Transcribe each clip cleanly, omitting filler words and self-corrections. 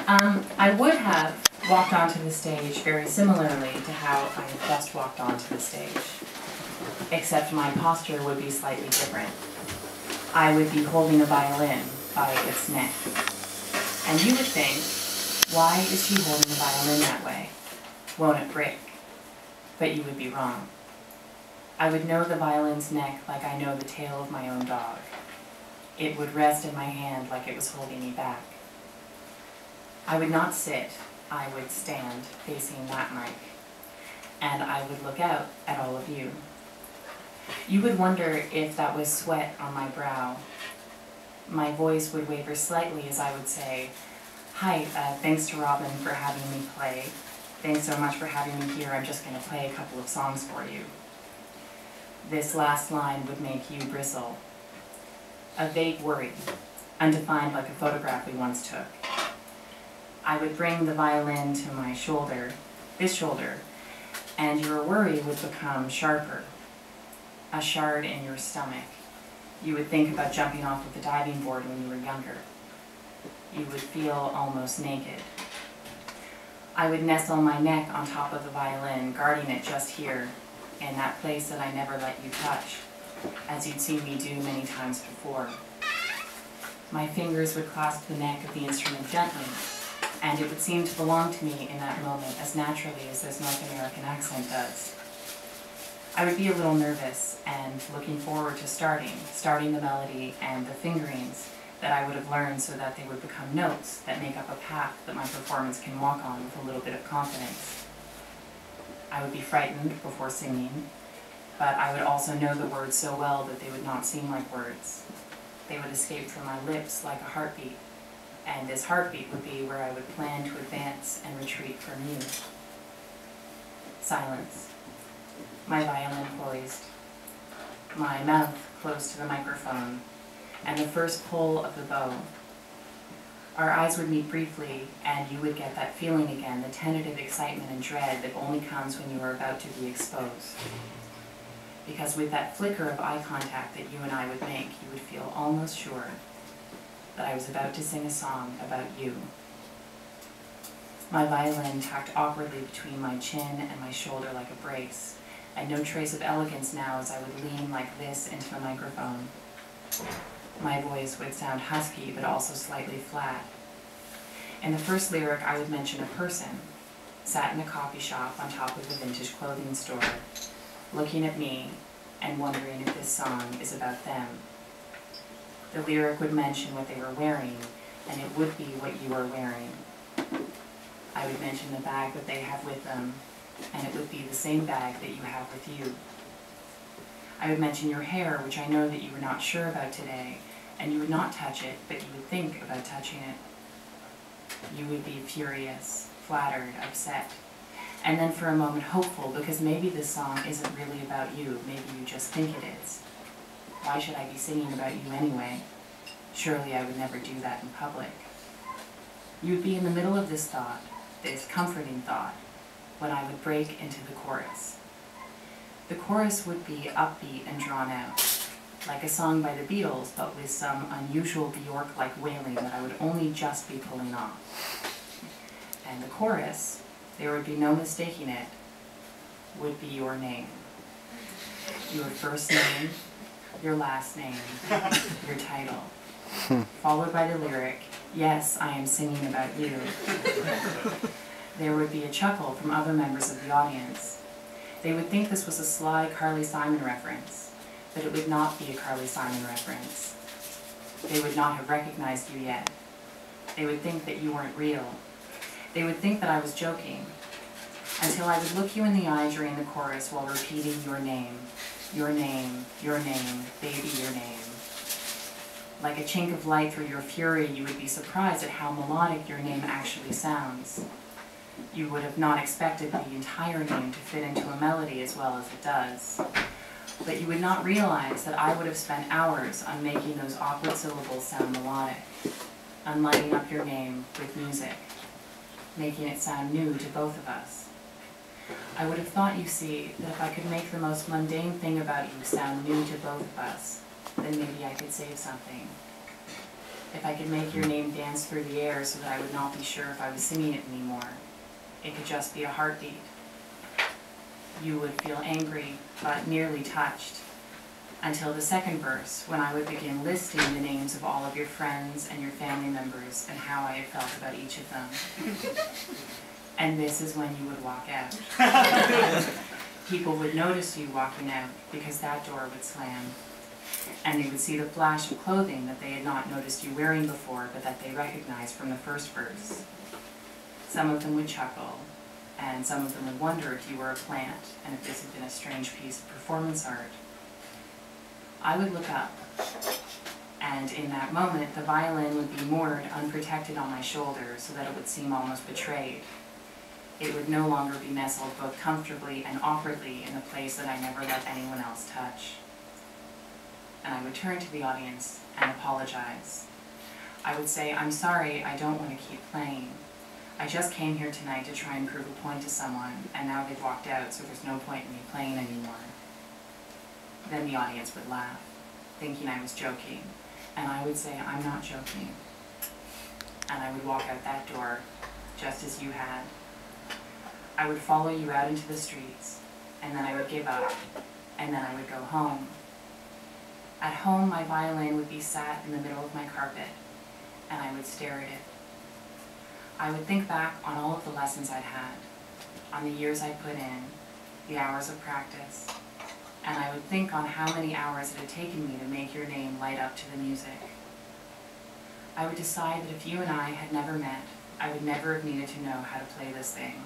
I would have walked onto the stage very similarly to how I had just walked onto the stage, except my posture would be slightly different. I would be holding a violin by its neck. And you would think, why is she holding the violin that way? Won't it break? But you would be wrong. I would know the violin's neck like I know the tail of my own dog. It would rest in my hand like it was holding me back. I would not sit, I would stand facing that mic, and I would look out at all of you. You would wonder if that was sweat on my brow. My voice would waver slightly as I would say, "Hi, thanks to Robin for having me play. Thanks so much for having me here. I'm just going to play a couple of songs for you." This last line would make you bristle. A vague worry, undefined like a photograph we once took. I would bring the violin to my shoulder, this shoulder, and your worry would become sharper, a shard in your stomach. You would think about jumping off of the diving board when you were younger. You would feel almost naked. I would nestle my neck on top of the violin, guarding it just here, in that place that I never let you touch, as you'd seen me do many times before. My fingers would clasp the neck of the instrument gently, and it would seem to belong to me in that moment as naturally as this North American accent does. I would be a little nervous and looking forward to starting the melody and the fingerings that I would have learned so that they would become notes that make up a path that my performance can walk on with a little bit of confidence. I would be frightened before singing, but I would also know the words so well that they would not seem like words. They would escape from my lips like a heartbeat, and this heartbeat would be where I would plan to advance and retreat from you. Silence. My violin poised, my mouth close to the microphone, and the first pull of the bow. Our eyes would meet briefly, and you would get that feeling again, the tentative excitement and dread that only comes when you are about to be exposed. Because with that flicker of eye contact that you and I would make, you would feel almost sure that I was about to sing a song about you. My violin tucked awkwardly between my chin and my shoulder like a brace, and no trace of elegance now as I would lean like this into the microphone. My voice would sound husky, but also slightly flat. In the first lyric, I would mention a person, sat in a coffee shop on top of a vintage clothing store, looking at me and wondering if this song is about them. The lyric would mention what they were wearing, and it would be what you are wearing. I would mention the bag that they have with them, and it would be the same bag that you have with you. I would mention your hair, which I know that you were not sure about today, and you would not touch it, but you would think about touching it. You would be furious, flattered, upset, and then for a moment hopeful, because maybe this song isn't really about you, maybe you just think it is. Why should I be singing about you anyway? Surely I would never do that in public. You would be in the middle of this thought, this comforting thought, when I would break into the chorus. The chorus would be upbeat and drawn out, like a song by the Beatles, but with some unusual Bjork-like wailing that I would only just be pulling off. And the chorus, there would be no mistaking it, would be your name. Your first name, your last name, your title, followed by the lyric, "Yes, I am singing about you." There would be a chuckle from other members of the audience. They would think this was a sly Carly Simon reference, but it would not be a Carly Simon reference. They would not have recognized you yet. They would think that you weren't real. They would think that I was joking, until I would look you in the eye during the chorus while repeating your name, your name, your name, baby, your name. Like a chink of light through your fury, you would be surprised at how melodic your name actually sounds. You would have not expected the entire name to fit into a melody as well as it does. But you would not realize that I would have spent hours on making those awkward syllables sound melodic, on lighting up your name with music, making it sound new to both of us. I would have thought, you see, that if I could make the most mundane thing about you sound new to both of us, then maybe I could save something. If I could make your name dance through the air so that I would not be sure if I was singing it anymore, it could just be a heartbeat. You would feel angry, but nearly touched, until the second verse, when I would begin listing the names of all of your friends and your family members and how I had felt about each of them. And this is when you would walk out. People would notice you walking out because that door would slam. And they would see the flash of clothing that they had not noticed you wearing before, but that they recognized from the first verse. Some of them would chuckle, and some of them would wonder if you were a plant, and if this had been a strange piece of performance art. I would look up, and in that moment, the violin would be moored unprotected on my shoulder so that it would seem almost betrayed. It would no longer be nestled both comfortably and awkwardly in a place that I never let anyone else touch. And I would turn to the audience and apologize. I would say, I'm sorry, I don't want to keep playing. I just came here tonight to try and prove a point to someone, and now they've walked out, so there's no point in me playing anymore. Then the audience would laugh, thinking I was joking, and I would say, I'm not joking. And I would walk out that door, just as you had. I would follow you out into the streets, and then I would give up, and then I would go home. At home, my violin would be sat in the middle of my carpet, and I would stare at it. I would think back on all of the lessons I'd had, on the years I'd put in, the hours of practice, and I would think on how many hours it had taken me to make your name light up to the music. I would decide that if you and I had never met, I would never have needed to know how to play this thing.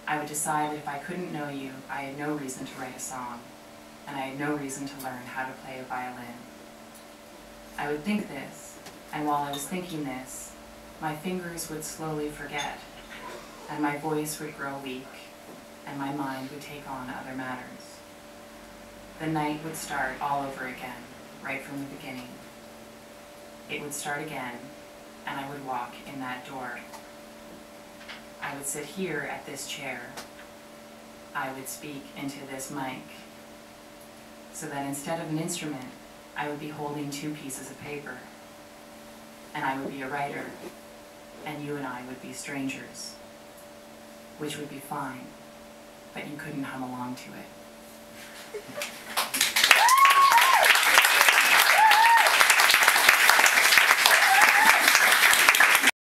I would decide that if I couldn't know you, I had no reason to write a song, and I had no reason to learn how to play a violin. I would think this, and while I was thinking this, my fingers would slowly forget, and my voice would grow weak, and my mind would take on other matters. The night would start all over again, right from the beginning. It would start again, and I would walk in that door. I would sit here at this chair. I would speak into this mic, so that instead of an instrument, I would be holding two pieces of paper. And I would be a writer, and you and I would be strangers, which would be fine, but you couldn't hum along to it.